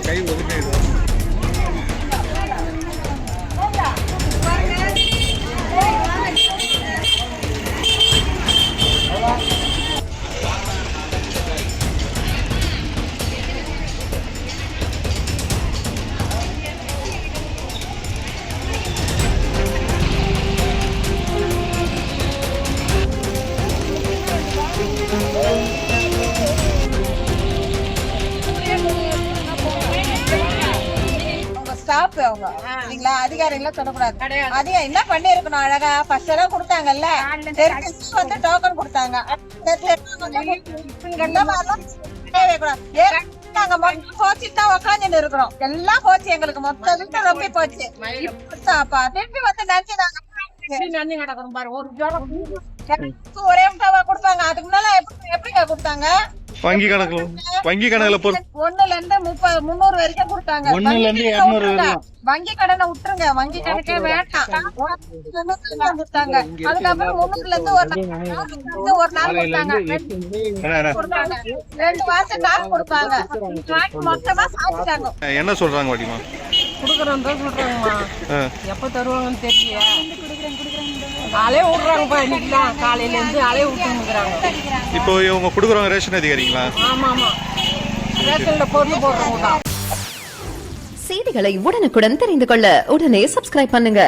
கை ஒதுக்கிடு. அதிகாரிகளை தொடக்கூடாது. அதிகம் என்ன பண்ணி இருக்கணும், அழகா ஃபர்ஸ்ட் எல்லாம் கொடுத்தாங்கல்ல, வந்து டோக்கன் கொடுத்தாங்க. உட்காந்துட்டு இருக்கிறோம், எல்லாம் போச்சு எங்களுக்கு, மொத்தம் ரொம்ப போச்சு. திருப்பி வந்து ஒரே முட்டாவா கொடுப்பாங்க. அதுக்கு முன்னால எப்படிங்க கொடுத்தாங்க? வங்கி கணக்குல ஒண்ணுல இருந்து 300 வரைக்கும் கொடுத்தாங்க. வங்கி கடனை விட்டுருங்க, வங்கி கணக்கே வேண்டாம். கொடுத்தாங்க. அதுக்கப்புறம் 300ல இருந்து ஒரு நாள் கொடுத்தாங்க. 2 மாசம் காசு கொடுப்பாங்க. மொத்தமா சாப்பிட்டாங்க. என்ன சொல்றாங்க வாடிமா? குடுக்குறோம் தான் சொல்றாங்கம்மா. எப்ப தருவாங்கன்னு தெரியல. அலைய விடுறாங்கப்பா, இன்னைக்குலாம் காலையில இருந்து அலைய விட்டுருக்குறாங்க. இப்போ இவங்க குடுக்குறவங்க ரேஷன் அதிகாரிங்களா? ஆமா ஆமா, ரேஷன்ல பொருள் போடுறவங்க தான். செய்திகளை உடனுக்குடன் தெரிந்து கொள்ள உடனே சப்ஸ்கிரைப் பண்ணுங்க.